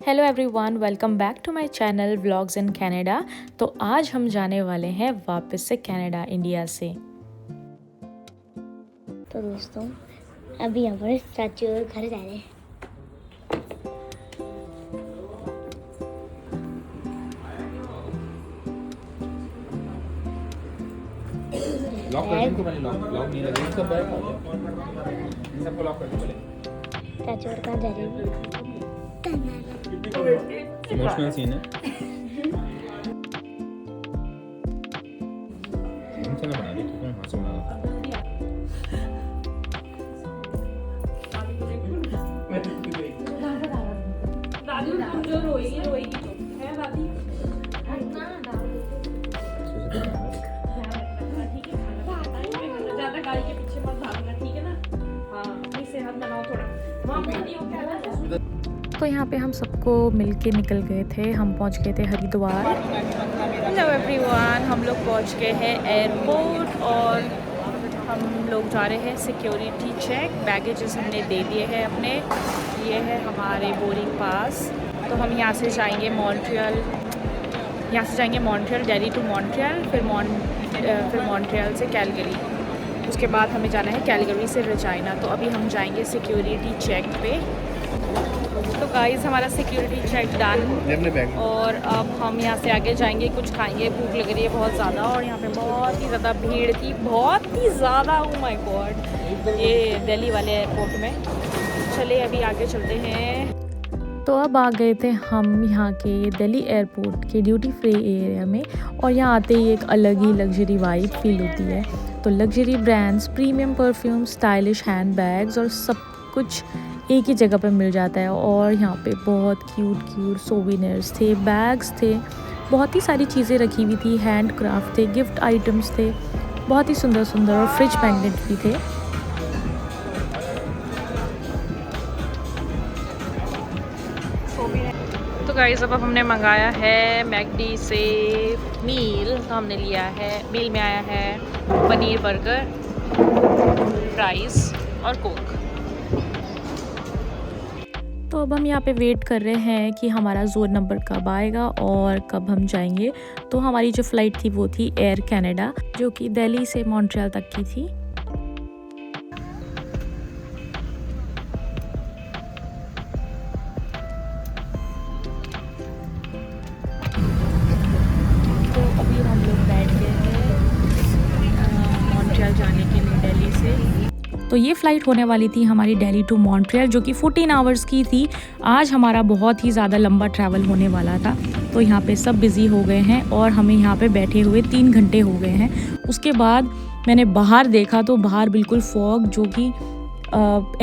Hello everyone, welcome back to my channel vlogs in Canada. तो आज हम जाने वाले हैं वापस से कनाडा, इंडिया से। तो दोस्तों अभी हमारे चाचू घर जा रहे हैं। लॉक कर दो, पहले लॉक नहीं लगे इसका बैग आ गया। इन सबको लॉक कर दो पहले। चाचू और कहाँ जा रहे हैं? इमोशनल सीन है। हमसे ना बना दे, ठीक है? हाथ से बना दो। दादी तुम जो रोएगी है दादी। ज्यादा गाड़ी के पीछे मत भागना, ठीक है ना? हाँ, अपनी सेहत बनाओ थोड़ा। तो यहाँ पे हम सबको मिलके निकल गए थे। हम पहुँच गए थे हरिद्वार। हेलो एवरीवन, हम लोग पहुँच गए हैं एयरपोर्ट और हम लोग जा रहे हैं सिक्योरिटी चेक। बैगेजेस हमने दे दिए हैं अपने। ये है हमारे बोर्डिंग पास। तो हम यहाँ से जाएंगे मॉन्ट्रियल, दिल्ली टू मॉन्ट्रियल, फिर मॉन्ट्रियल से कैलगरी। उसके बाद हमें जाना है कैलगरी से रेजिना। तो अभी हम जाएंगे सिक्योरिटी चेक पे। तो गाइस हमारा सिक्योरिटी चेक डन और अब हम यहाँ से आगे जाएंगे, कुछ खाएंगे। भूख लग रही है बहुत ज़्यादा और यहाँ पे बहुत ही ज़्यादा भीड़ थी, बहुत ही ज़्यादा। ओह माय गॉड, ये दिल्ली वाले एयरपोर्ट में। चलिए अभी आगे चलते हैं। तो अब आ गए थे हम यहाँ के दिल्ली एयरपोर्ट के ड्यूटी फ्री एरिया में और यहाँ आते ही एक अलग ही लग्जरी वाइब फील होती है। तो luxury brands, premium perfume, stylish hand bags और सब कुछ एक ही जगह पे मिल जाता है। और यहाँ पे बहुत क्यूट सोविनियर्स थे, बैग्स थे, बहुत ही सारी चीज़ें रखी हुई थी, हैंड क्राफ्ट थे, गिफ्ट आइटम्स थे, बहुत ही सुंदर और फ्रिज मैग्नेट भी थे। तो गाइस अब हमने मंगाया है मैकडी से मील। तो हमने लिया है, मील में आया है पनीर बर्गर, फ्राइज़ और कोक। तो अब हम यहाँ पे वेट कर रहे हैं कि हमारा जोन नंबर कब आएगा और कब हम जाएंगे। तो हमारी जो फ़्लाइट थी वो थी एयर कनाडा, जो कि दिल्ली से मॉन्ट्रियल तक की थी। तो अभी हम लोग बैठ गए हैं मॉन्ट्रियल जाने के लिए दिल्ली से। तो ये फ़्लाइट होने वाली थी हमारी दिल्ली टू मॉन्ट्रियल, जो कि 14 आवर्स की थी। आज हमारा बहुत ही ज़्यादा लंबा ट्रैवल होने वाला था। तो यहाँ पे सब बिज़ी हो गए हैं और हमें यहाँ पे बैठे हुए 3 घंटे हो गए हैं। उसके बाद मैंने बाहर देखा तो बाहर बिल्कुल फॉग, जो कि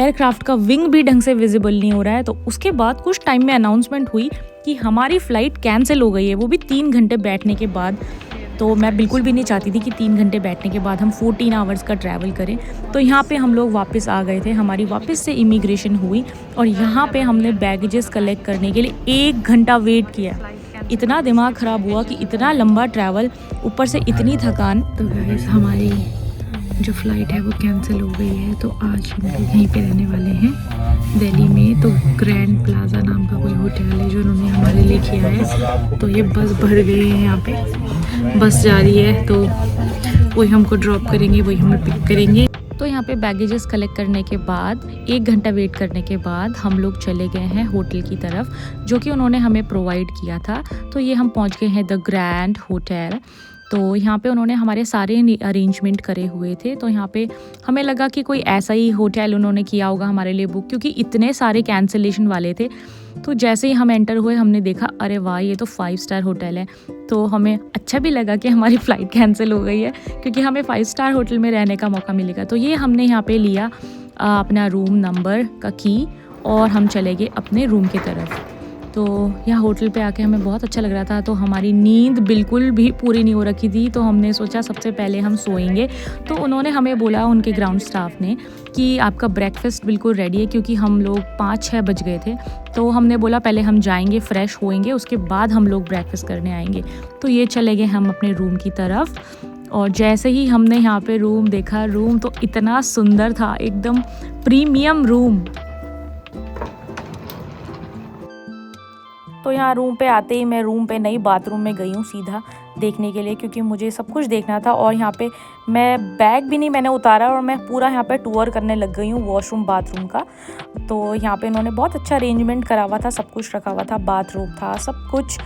एयरक्राफ्ट का विंग भी ढंग से विजिबल नहीं हो रहा है। तो उसके बाद कुछ टाइम में अनाउंसमेंट हुई कि हमारी फ़्लाइट कैंसिल हो गई है, वो भी 3 घंटे बैठने के बाद। तो मैं बिल्कुल भी नहीं चाहती थी कि 3 घंटे बैठने के बाद हम 14 आवर्स का ट्रैवल करें। तो यहाँ पे हम लोग वापस आ गए थे, हमारी वापस से इमिग्रेशन हुई और यहाँ पे हमने बैगेजेस कलेक्ट करने के लिए 1 घंटा वेट किया। इतना दिमाग ख़राब हुआ कि इतना लंबा ट्रैवल, ऊपर से इतनी थकान। तो गाइस हमारी जो फ़्लाइट है वो कैंसिल हो गई है। तो आज हम लोग यहीं पे रहने वाले हैं दिल्ली में। तो ग्रैंड प्लाजा नाम का कोई होटल है जो उन्होंने हमारे लिए किया है। तो ये बस भर गई है, यहाँ पे बस जा रही है। तो वही हमको ड्रॉप करेंगे, वही हमें पिक करेंगे। तो यहाँ पे बैगेजेस कलेक्ट करने के बाद 1 घंटा वेट करने के बाद हम लोग चले गए हैं होटल की तरफ, जो कि उन्होंने हमें प्रोवाइड किया था। तो ये हम पहुँच गए हैं द ग्रैंड होटल। तो यहाँ पे उन्होंने हमारे सारे अरेंजमेंट करे हुए थे। तो यहाँ पे हमें लगा कि कोई ऐसा ही होटल उन्होंने किया होगा हमारे लिए बुक, क्योंकि इतने सारे कैंसिलेशन वाले थे। तो जैसे ही हम एंटर हुए हमने देखा, अरे वाह, ये तो 5 स्टार होटल है। तो हमें अच्छा भी लगा कि हमारी फ़्लाइट कैंसिल हो गई है, क्योंकि हमें 5 स्टार होटल में रहने का मौका मिलेगा। तो ये हमने यहाँ पे लिया अपना रूम नंबर का की और हम चले गए अपने रूम की तरफ। तो यहाँ होटल पे आके हमें बहुत अच्छा लग रहा था। तो हमारी नींद बिल्कुल भी पूरी नहीं हो रखी थी। तो हमने सोचा सबसे पहले हम सोएंगे। तो उन्होंने हमें बोला, उनके ग्राउंड स्टाफ ने, कि आपका ब्रेकफास्ट बिल्कुल रेडी है, क्योंकि हम लोग 5-6 बज गए थे। तो हमने बोला पहले हम जाएंगे, फ्रेश होएंगे, उसके बाद हम लोग ब्रेकफास्ट करने आएंगे। तो ये चले गए हम अपने रूम की तरफ। और जैसे ही हमने यहाँ पे रूम देखा, रूम तो इतना सुंदर था, एकदम प्रीमियम रूम। तो यहाँ रूम पे आते ही मैं रूम पे नहीं बाथरूम में गई हूँ सीधा देखने के लिए, क्योंकि मुझे सब कुछ देखना था। और यहाँ पे मैं बैग भी नहीं मैंने उतारा और मैं पूरा यहाँ पे टूर करने लग गई हूँ वॉशरूम बाथरूम का। तो यहाँ पे इन्होंने बहुत अच्छा अरेंजमेंट करा हुआ था, सब कुछ रखा हुआ था, बाथरूम था सब कुछ,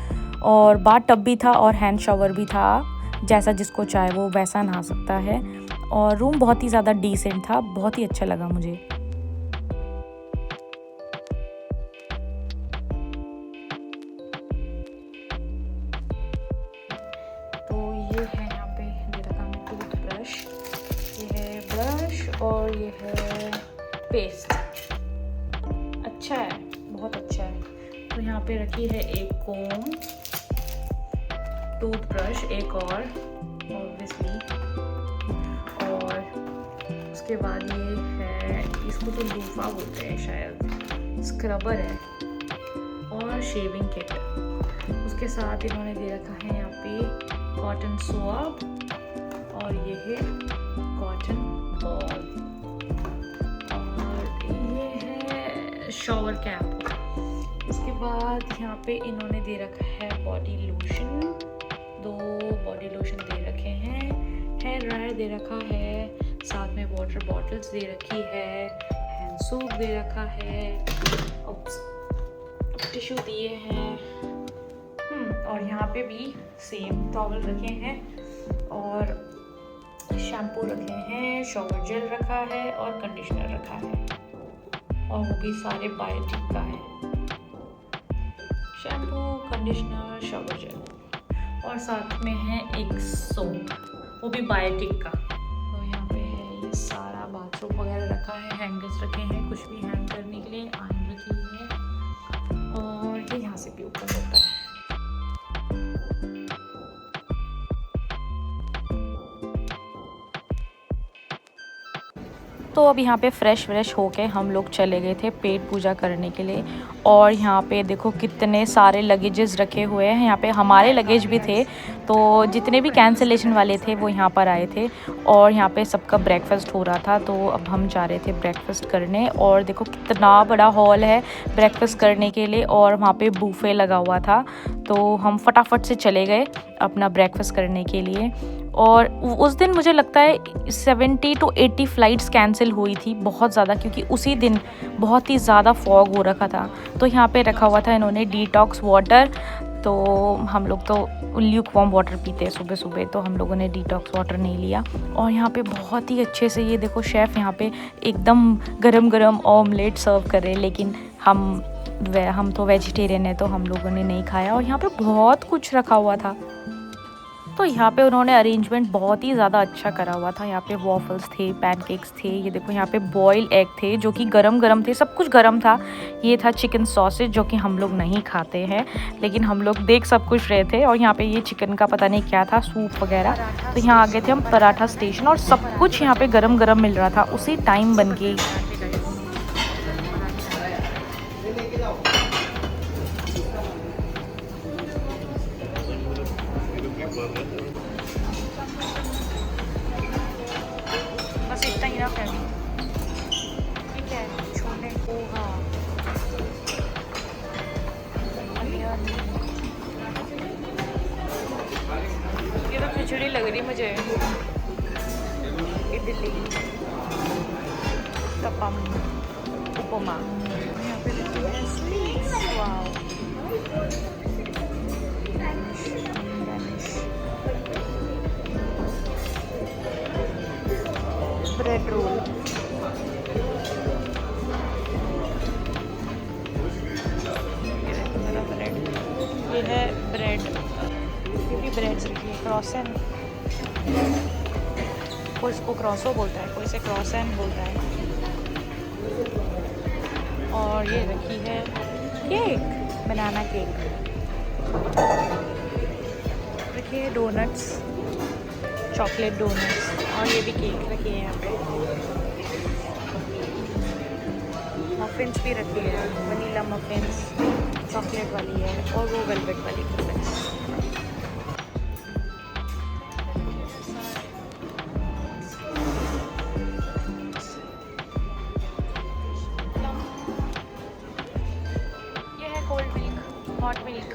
और बाथ टब भी था और हैंड शावर भी था, जैसा जिसको चाहे वो वैसा नहा सकता है। और रूम बहुत ही ज़्यादा डिसेंट था, बहुत ही अच्छा लगा मुझे। तो ये है यहाँ पे दे रखा है टूथब्रश, ये है ब्रश और ये है पेस्ट। अच्छा है, बहुत अच्छा है। तो यहाँ पे रखी है एक कोम, टूथब्रश एक और ऑब्वियसली, और उसके बाद ये है, इसको तो लूफा बोलते हैं शायद, स्क्रबर है और शेविंग किट। उसके साथ इन्होंने दे रखा है यहाँ पे कॉटन स्वैब और ये है कॉटन बॉल, और ये है शॉवर कैप। इसके बाद यहाँ पे इन्होंने दे रखा है बॉडी लोशन, 2 बॉडी लोशन दे रखे हैं, हेयर ड्रायर दे रखा है, साथ में वाटर बॉटल्स दे रखी है, हैंड सोप दे रखा है, टिश्यू दिए हैं, और यहाँ पे भी सेम टॉवल रखे हैं और शैम्पू रखे हैं, शॉवर जेल रखा है और कंडीशनर रखा है, और वो भी सारे बायोटिक का है, शैम्पू, कंडीशनर, शॉवर जेल, और साथ में है एक सोप, वो भी बायोटिक का। तो यहाँ पे है ये सारा बाथरूम वगैरह रखा है, हैंगर्स रखे हैं कुछ भी हैंग करने के लिए, आयरन रखी हुई है, और ये यहाँ से भी ओपन होता है। तो अब यहाँ पे फ्रेश होके हम लोग चले गए थे पेट पूजा करने के लिए। और यहाँ पे देखो कितने सारे लगेजेस रखे हुए हैं, यहाँ पे हमारे लगेज भी थे, तो जितने भी कैंसिलेशन वाले थे वो यहाँ पर आए थे। और यहाँ पे सबका ब्रेकफास्ट हो रहा था, तो अब हम जा रहे थे ब्रेकफास्ट करने। और देखो कितना बड़ा हॉल है ब्रेकफास्ट करने के लिए, और वहाँ पे बूफे लगा हुआ था, तो हम फटाफट से चले गए अपना ब्रेकफास्ट करने के लिए। और उस दिन मुझे लगता है 70 to 80 फ़्लाइट्स कैंसिल हुई थी, बहुत ज़्यादा, क्योंकि उसी दिन बहुत ही ज़्यादा फॉग हो रखा था। तो यहाँ पे रखा हुआ था इन्होंने डिटॉक्स वाटर, तो हम लोग तो ल्यूक वार्म वाटर पीते हैं सुबह सुबह, तो हम लोगों ने डिटॉक्स वाटर नहीं लिया। और यहाँ पे बहुत ही अच्छे से ये देखो शेफ़ यहाँ पे एकदम गरम गरम ऑमलेट सर्व कर रहे हैं, लेकिन हम तो वेजिटेरियन है तो हम लोगों ने नहीं खाया। और यहाँ पे बहुत कुछ रखा हुआ था, तो यहाँ पे उन्होंने अरेंजमेंट बहुत ही ज़्यादा अच्छा करा हुआ था। यहाँ पे वॉफल्स थे, पैनकेक्स थे, ये देखो यहाँ पे बॉयल एग थे जो कि गरम थे, सब कुछ गरम था। ये था चिकन सॉसेज जो कि हम लोग नहीं खाते हैं, लेकिन हम लोग देख सब कुछ रहे थे। और यहाँ पे ये चिकन का पता नहीं क्या था, सूप वगैरह। तो यहाँ आ गए थे हम पराठा स्टेशन, और सब कुछ यहाँ पे गरम मिल रहा था, उसी टाइम बन के। बस इतना ही रखा है, ठीक है। छोले पोहा, ये तो खिचड़ी लग रही मुझे, इडली, तपम, उपमा। यहाँ पे देखिए है स्वीट्स, वाव, ब्रेड रोल, ये है ब्रेड, ये भी ब्रेड्स रखी है, क्रॉसन, कोई इसको क्रॉसो बोलता है, कोई इसे क्रॉसन बोलता है। और ये रखी है केक, बनाना केक, रखिए डोनट्स, चॉकलेट डोनट्स, और ये भी केक रखी है यहाँ पे। मफ़िन्स भी रखी है, वनीला मफ़िन्स, चॉकलेट वाली है, और वो वेलवेट वाली मफ़िन्स। ये है कोल्ड मिल्क, हॉट मिल्क,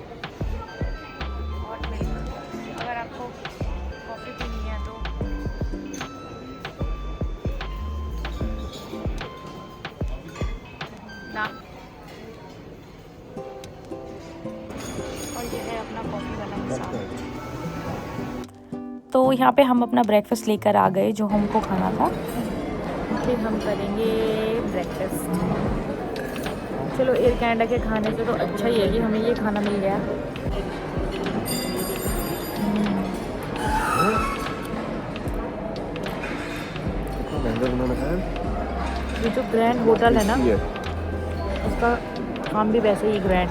अगर आपको कॉफ़ी पीनी है तो ना। और ये है अपना कॉफ़ी वाला हिसाब। तो यहाँ पे हम अपना ब्रेकफास्ट लेकर आ गए जो हमको खाना था। फिर हम करेंगे ब्रेकफास्ट। चलो एयर कनाडा के खाने से तो अच्छा ही है कि हमें ये खाना मिल गया। ये जो ग्रैंड होटल है ना, उसका काम भी वैसे ही ग्रैंड।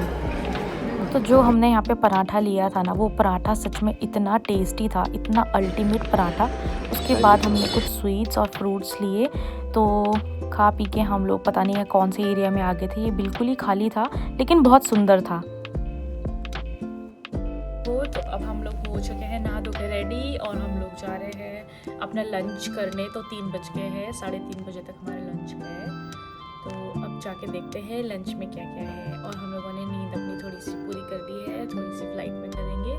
तो जो हमने यहाँ पे पराठा लिया था ना, वो पराठा सच में इतना टेस्टी था, इतना अल्टीमेट पराठा। उसके बाद हमने कुछ स्वीट्स और फ्रूट्स लिए। तो खा पी के हम लोग पता नहीं है कौन से एरिया में आ गए थे। ये बिल्कुल ही खाली था लेकिन बहुत सुंदर था। तो अब हम लोग हो चुके हैं नहा धो के रेडी और हम लोग जा रहे हैं अपना लंच करने। तो 3 बज गए हैं, 3:30 बजे तक हमारा लंच है। तो अब जाके देखते हैं लंच में क्या क्या है। और हम लोगों ने नींद अपनी थोड़ी सी पूरी कर दी है, थोड़ी सी फ्लाइट में करेंगे।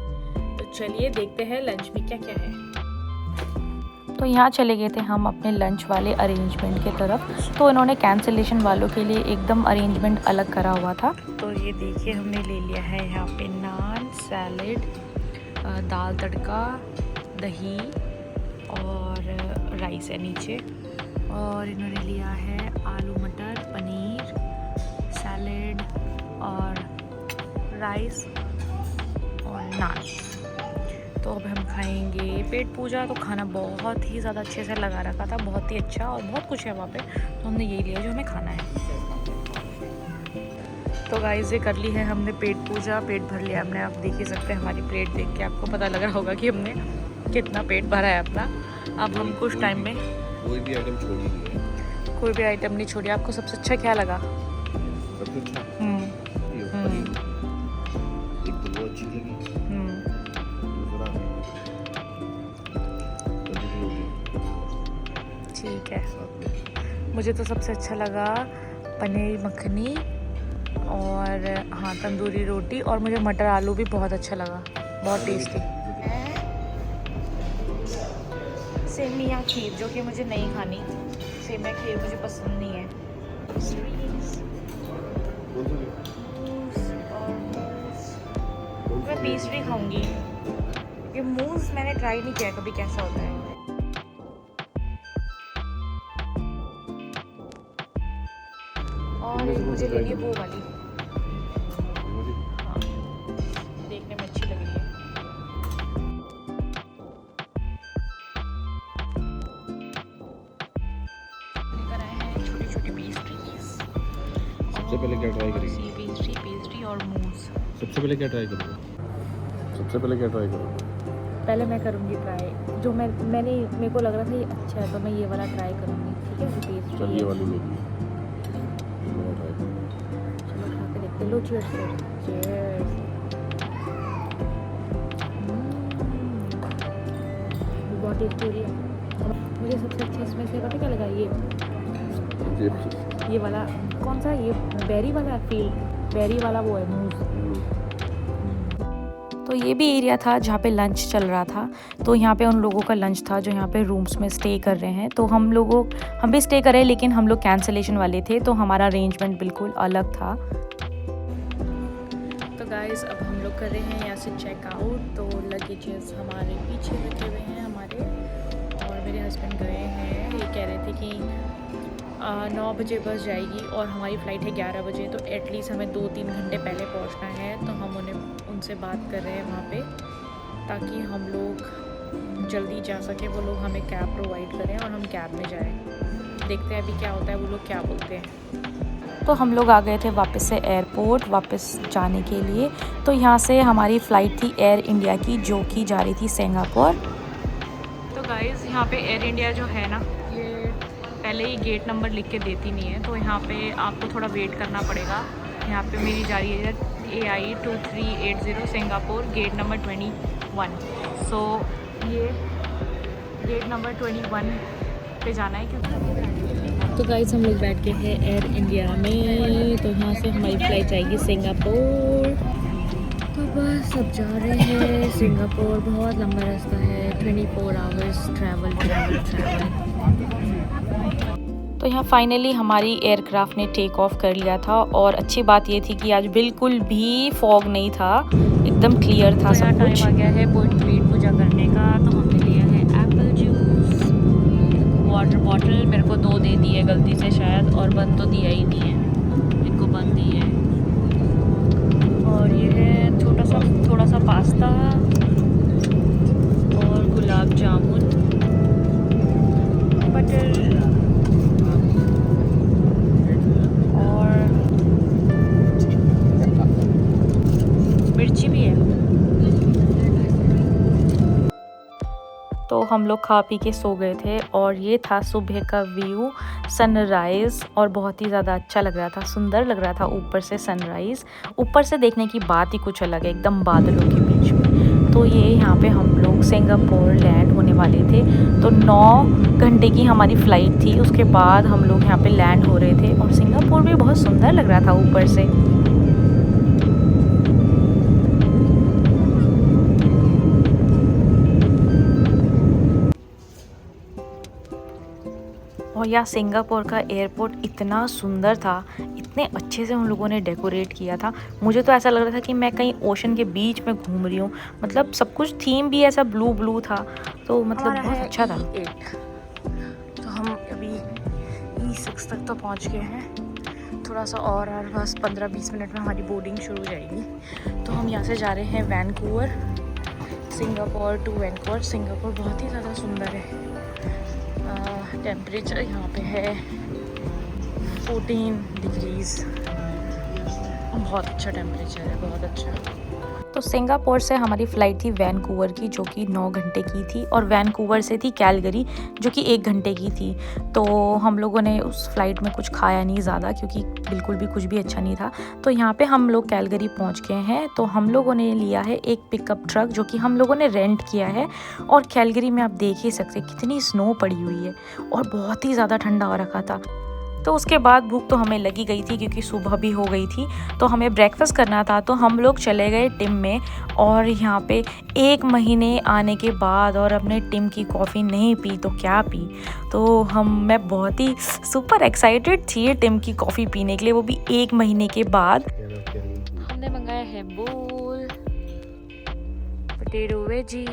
तो चलिए देखते हैं लंच में क्या क्या है। तो यहाँ चले गए थे हम अपने लंच वाले अरेंजमेंट की तरफ। तो इन्होंने कैंसिलेशन वालों के लिए एकदम अरेंजमेंट अलग करा हुआ था। तो ये देखिए हमने ले लिया है यहाँ पे नान, सैलेड, दाल तड़का, दही और राइस है नीचे। और इन्होंने लिया है आलू मटर, पनीर, सैलेड और राइस और नान। तो अब हम खाएंगे पेट पूजा। तो खाना बहुत ही ज़्यादा अच्छे से लगा रखा था, बहुत ही अच्छा, और बहुत कुछ है वहाँ पे। तो हमने यही लिया जो हमें खाना है। तो गाइस ये कर ली है हमने पेट पूजा, पेट भर लिया हमने। आप देख ही सकते हैं हमारी प्लेट देख के आपको पता लग रहा होगा कि हमने कितना पेट भरा है अपना। अब हम कुछ टाइम में कोई भी आइटम छोड़ी नहीं है, कोई भी आइटम नहीं छोड़ी। आपको सबसे अच्छा क्या लगा? सबसे अच्छा ये पनीर, एक तो वो अच्छी लगी, दूसरा तंदूरी रोटी ठीक है। साथ में। मुझे तो सबसे अच्छा लगा पनीर मखनी और हाँ तंदूरी रोटी, और मुझे मटर आलू भी बहुत अच्छा लगा, बहुत टेस्टी। सेमिया खीर जो कि मुझे नहीं खानी, सेमिया खीर मुझे पसंद नहीं है। मैं पेस्ट्री खाऊंगी। ये मूस मैंने ट्राई नहीं किया कभी, कैसा होता है। और मुझे लेनी है वो वाली, हाँ देखने में अच्छी लग रही है। लेकर आए हैं छोटी छोटी पेस्ट्रीज। सबसे पहले क्या ट्राई करेंगे? पेस्ट्री और मूस। सबसे पहले क्या ट्राई करोगे? पहले मैं करूँगी ट्राई जो मेरे को लग रहा था ये अच्छा है, तो मैं ये वाला ट्राई करूँगी। ठीक है, पेस्ट्री चल ये वाली लोगी, चलो खा के देखते। लो चीयर्स, चीयर्स। बहुत टेस्टी हो रही है। मुझे सबसे अच्छा इसमें से पता क्या लगा, ये वाला कौन सा, ये बेरी वाला, बेरी वाला वो है मूस। तो ये भी एरिया था जहाँ पे लंच चल रहा था। तो यहाँ पे उन लोगों का लंच था जो यहाँ पे रूम्स में स्टे कर रहे हैं। तो हम भी स्टे कर रहे हैं, लेकिन हम लोग कैंसिलेशन वाले थे, तो हमारा अरेंजमेंट बिल्कुल अलग था। तो गाइस अब हम लोग कर रहे हैं यहाँ से चेकआउट। तो लगेजेस हमारे पीछे रखे हुए हैं हमारे, और मेरे हस्बैंड गए हैं। ये कह रहे थे कि 9 बजे बस जाएगी और हमारी फ़्लाइट है 11 बजे। तो एटलीस्ट हमें 2-3 घंटे पहले पहुंचना है। तो हम उनसे बात कर रहे हैं वहाँ पे, ताकि हम लोग जल्दी जा सके। वो लोग हमें कैब प्रोवाइड करें और हम कैब में जाएं। देखते हैं अभी क्या होता है, वो लोग क्या बोलते हैं। तो हम लोग आ गए थे वापस से एयरपोर्ट वापस जाने के लिए। तो यहाँ से हमारी फ़्लाइट थी एयर इंडिया की, जो कि जा रही थी सिंगापुर। तो गाइज़ यहाँ पे एयर इंडिया जो है ना, ये पहले ही गेट नंबर लिख के देती नहीं है। तो यहाँ पे आपको थोड़ा वेट करना पड़ेगा। यहाँ पे मेरी जा रही है AI 2380 सिंगापुर, गेट नंबर 21। सो ये गेट नंबर 21 पे जाना है क्योंकि। तो गाइस हम लोग बैठ गए हैं एयर इंडिया में। तो यहाँ से हमारी फ़्लाइट जाएगी सिंगापुर। बस अब जा रहे हैं सिंगापुर। बहुत लंबा रास्ता है, 24 आवर्स ट्रैवल। तो यहाँ फाइनली हमारी एयरक्राफ्ट ने टेक ऑफ कर लिया था और अच्छी बात ये थी कि आज बिल्कुल भी फॉग नहीं था, एकदम क्लियर था सब कुछ। टाइम आ गया है पेट पूजा करने का, तो हमने लिया है एप्पल जूस, वाटर बॉटल मेरे को 2 दे दी है गलती से शायद, और बंद तो दिया ही नहीं है, इनको बंद दी है। और ये है थोड़ा सा पास्ता और गुलाब जामुन, बटर और मिर्ची भी है। तो हम लोग खा पी के सो गए थे और ये था सुबह का व्यू, सनराइज़, और बहुत ही ज़्यादा अच्छा लग रहा था, सुंदर लग रहा था ऊपर से सनराइज़। ऊपर से देखने की बात ही कुछ अलग है, एकदम बादलों के बीच में। तो ये यहाँ पे हम लोग सिंगापुर लैंड होने वाले थे, तो 9 घंटे की हमारी फ़्लाइट थी, उसके बाद हम लोग यहाँ पे लैंड हो रहे थे। और सिंगापुर भी बहुत सुंदर लग रहा था ऊपर से। और यहाँ सिंगापुर का एयरपोर्ट इतना सुंदर था, इतने अच्छे से उन लोगों ने डेकोरेट किया था, मुझे तो ऐसा लग रहा था कि मैं कहीं ओशन के बीच में घूम रही हूँ। मतलब सब कुछ थीम भी ऐसा ब्लू था, तो मतलब बहुत अच्छा था। तो हम अभी E6 तक तो पहुँच गए हैं, थोड़ा सा और बस 15-20 मिनट में हमारी बोर्डिंग शुरू हो जाएगी। तो हम यहाँ से जा रहे हैं Vancouver, Singapore to Vancouver. Singapore बहुत ही ज़्यादा सुंदर है। टेम्परेचर यहाँ पे है 14 डिग्रीज़, बहुत अच्छा टेम्परेचर है, बहुत अच्छा। तो सिंगापुर से हमारी फ़्लाइट थी वैंकूवर की, जो कि 9 घंटे की थी, और वैंकूवर से थी कैलगरी, जो कि 1 घंटे की थी। तो हम लोगों ने उस फ़्लाइट में कुछ खाया नहीं ज़्यादा, क्योंकि बिल्कुल भी कुछ भी अच्छा नहीं था। तो यहाँ पे हम लोग कैलगरी पहुँच गए हैं। तो हम लोगों ने लिया है एक पिकअप ट्रक, जो कि हम लोगों ने रेंट किया है। और कैलगरी में आप देख ही सकते कितनी स्नो पड़ी हुई है और बहुत ही ज़्यादा ठंडा हो रखा था। तो उसके बाद भूख तो हमें लगी गई थी, क्योंकि सुबह भी हो गई थी, तो हमें ब्रेकफास्ट करना था। तो हम लोग चले गए टिम में, और यहाँ पे 1 महीने आने के बाद और अपने टिम की कॉफ़ी नहीं पी तो क्या पी। तो मैं बहुत ही सुपर एक्साइटेड थी टिम की कॉफ़ी पीने के लिए, वो भी 1 महीने के बाद। हमने मंगाया है बोल, potato veggie,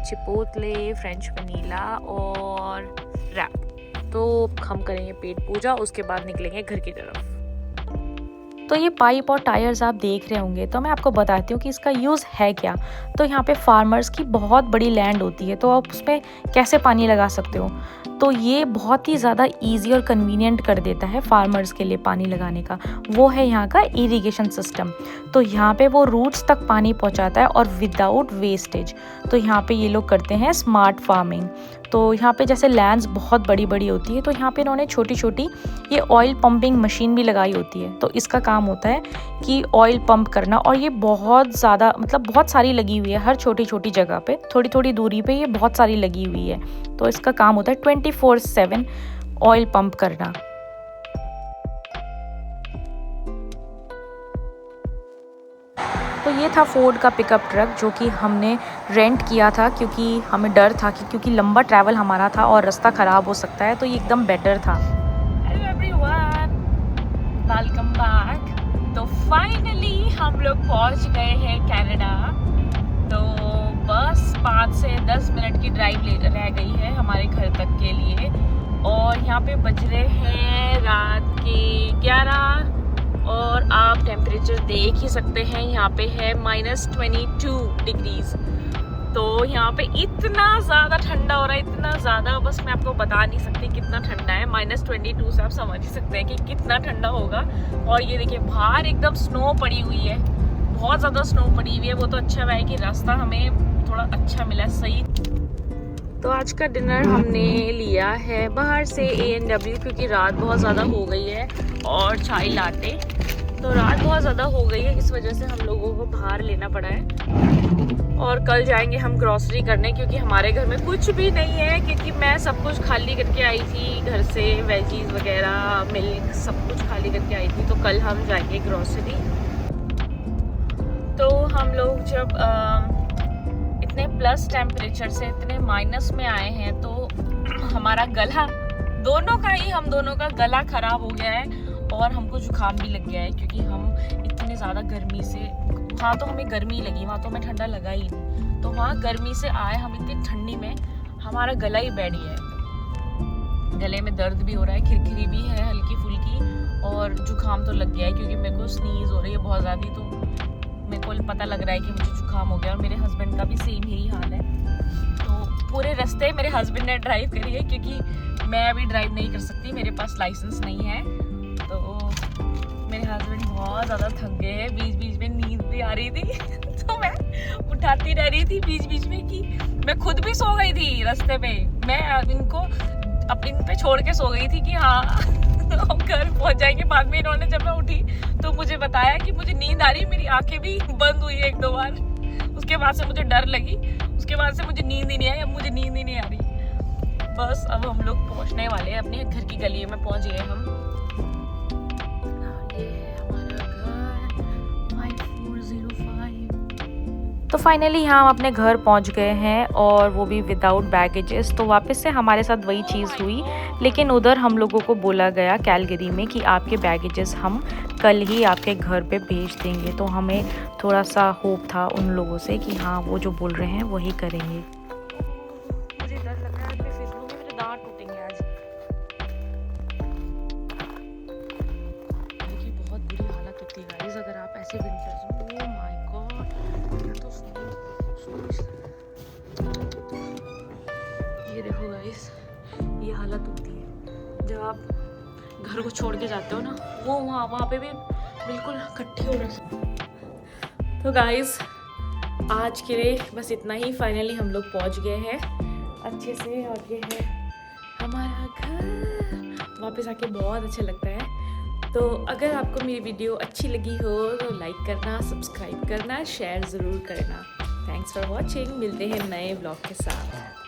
chipotle, French vanilla और रैप। तो हम करेंगे पेट पूजा, उसके बाद निकलेंगे घर की तरफ। तो ये पाइप और टायर्स आप देख रहे होंगे, तो मैं आपको बताती हूँ कि इसका यूज़ है क्या। तो यहाँ पे फार्मर्स की बहुत बड़ी लैंड होती है, तो आप उसमें कैसे पानी लगा सकते हो। तो ये बहुत ही ज़्यादा इजी और कन्वीनियंट कर देता है फार्मर्स के लिए पानी लगाने का। वो है यहाँ का इरिगेशन सिस्टम। तो यहाँ पे वो रूट्स तक पानी पहुँचाता है और विदाउट वेस्टेज। तो यहाँ पे ये लोग करते हैं स्मार्ट फार्मिंग। तो यहाँ पे जैसे लैंड्स बहुत बड़ी बड़ी होती है, तो यहाँ पे इन्होंने छोटी छोटी ये ऑयल पंपिंग मशीन भी लगाई होती है। तो इसका काम होता है कि ऑयल पंप करना, और ये बहुत ज़्यादा मतलब बहुत सारी लगी हुई है, हर छोटी छोटी जगह पे, थोड़ी थोड़ी दूरी पे ये बहुत सारी लगी हुई है। तो इसका काम होता है 24/7 ऑयल पंप करना। तो ये था फोर्ड का पिकअप ट्रक, जो कि हमने रेंट किया था, क्योंकि हमें डर था कि क्योंकि लंबा ट्रैवल हमारा था और रास्ता ख़राब हो सकता है, तो ये एकदम बेटर था। Hello everyone, welcome back. तो फाइनली हम लोग पहुंच गए हैं कनाडा। तो बस 5 से 10 मिनट की ड्राइव रह गई है हमारे घर तक के लिए, और यहाँ पे बज रहे हैं रात के 11, और आप टेम्परेचर देख ही सकते हैं, यहाँ पे है -22 डिग्रीज। तो यहाँ पे इतना ज़्यादा ठंडा हो रहा है, इतना ज़्यादा, बस मैं आपको बता नहीं सकती कितना ठंडा है। -22 से आप समझ ही सकते हैं कि कितना ठंडा होगा। और ये देखिए बाहर एकदम स्नो पड़ी हुई है, बहुत ज़्यादा स्नो पड़ी हुई है। वो तो अच्छा हुआ है कि रास्ता हमें थोड़ा अच्छा मिला, सही। तो आज का डिनर हमने लिया है बाहर से A&W, क्योंकि रात बहुत ज़्यादा हो गई है, और चाय लाटे। तो रात बहुत ज़्यादा हो गई है, इस वजह से हम लोगों को बाहर लेना पड़ा है। और कल जाएंगे हम ग्रॉसरी करने, क्योंकि हमारे घर में कुछ भी नहीं है, क्योंकि मैं सब कुछ खाली करके आई थी घर से, वेजीज वगैरह, मिल्क, सब कुछ खाली करके आई थी। तो कल हम जाएंगे ग्रॉसरी। तो हम लोग जब इतने प्लस टेम्परेचर से इतने माइनस में आए हैं तो हमारा गला हम दोनों का गला खराब हो गया है और हमको जुकाम भी लग गया है, क्योंकि हम इतने ज़्यादा गर्मी से, वहाँ तो हमें गर्मी लगी, वहाँ तो हमें ठंडा लगा ही नहीं, तो वहाँ गर्मी से आए हम इतनी ठंडी में हमारा गला ही बैठ गया है। गले में दर्द भी हो रहा है, खिरखिरी भी है हल्की फुल्की, और जुकाम तो लग गया है क्योंकि मेरे को स्नीज हो रही है बहुत ज़्यादा, तो मेरे को पता लग रहा है कि मुझे जुकाम हो गया, और मेरे हस्बैंड का भी सेम यही हाल है। तो पूरे रास्ते मेरे हस्बैंड ने ड्राइव करी है, क्योंकि मैं अभी ड्राइव नहीं कर सकती, मेरे पास लाइसेंस नहीं है। तो मेरे हस्बैंड बहुत ज़्यादा थक गए हैं, बीच बीच में नींद भी आ रही थी तो मैं उठाती रह रही थी बीच बीच में, कि मैं खुद भी सो गई थी रास्ते पे, मैं इनको अपने पे छोड़ के सो गई थी कि हाँ हम घर पहुंच जाएंगे। बाद में इन्होंने जब मैं उठी तो मुझे बताया कि मुझे नींद आ रही, मेरी आंखें भी बंद हुई है 1-2 बार, उसके बाद से मुझे डर लगी, उसके बाद से मुझे नींद ही नहीं आई, अब मुझे नींद ही नहीं आ रही। बस अब हम लोग पहुंचने वाले हैं, अपने घर की गली में पहुंच गए हम। तो फाइनली हम अपने घर पहुंच गए हैं, और वो भी विदाउट बैगेजेस। तो वापस से हमारे साथ वही चीज़ हुई, लेकिन उधर हम लोगों को बोला गया कैलगरी में कि आपके बैगेजेस हम कल ही आपके घर पे भेज देंगे। तो हमें थोड़ा सा होप था उन लोगों से कि हाँ वो जो बोल रहे हैं वही करेंगे। मुझे डर लग रहा है, मैं फिर लूँगी, मेरे दांत टूटेंगे आज। देखिए बहुत बुरी हालत होती है गाइस अगर आप ऐसे विंटर्स में। ओह माय गॉड, ये देखो गाइस, ये हालत होती है जब आप घर को छोड़ के जाते हो ना, वो वहाँ पे भी बिल्कुल इकट्ठी हो रही। तो गाइस आज के लिए बस इतना ही। फाइनली हम लोग पहुँच गए हैं अच्छे से, और ये है हमारा घर। वापस आके बहुत अच्छा लगता है। तो अगर आपको मेरी वीडियो अच्छी लगी हो तो लाइक करना, सब्सक्राइब करना, शेयर ज़रूर करना। Thanks for watching. मिलते हैं नए ब्लॉग के साथ।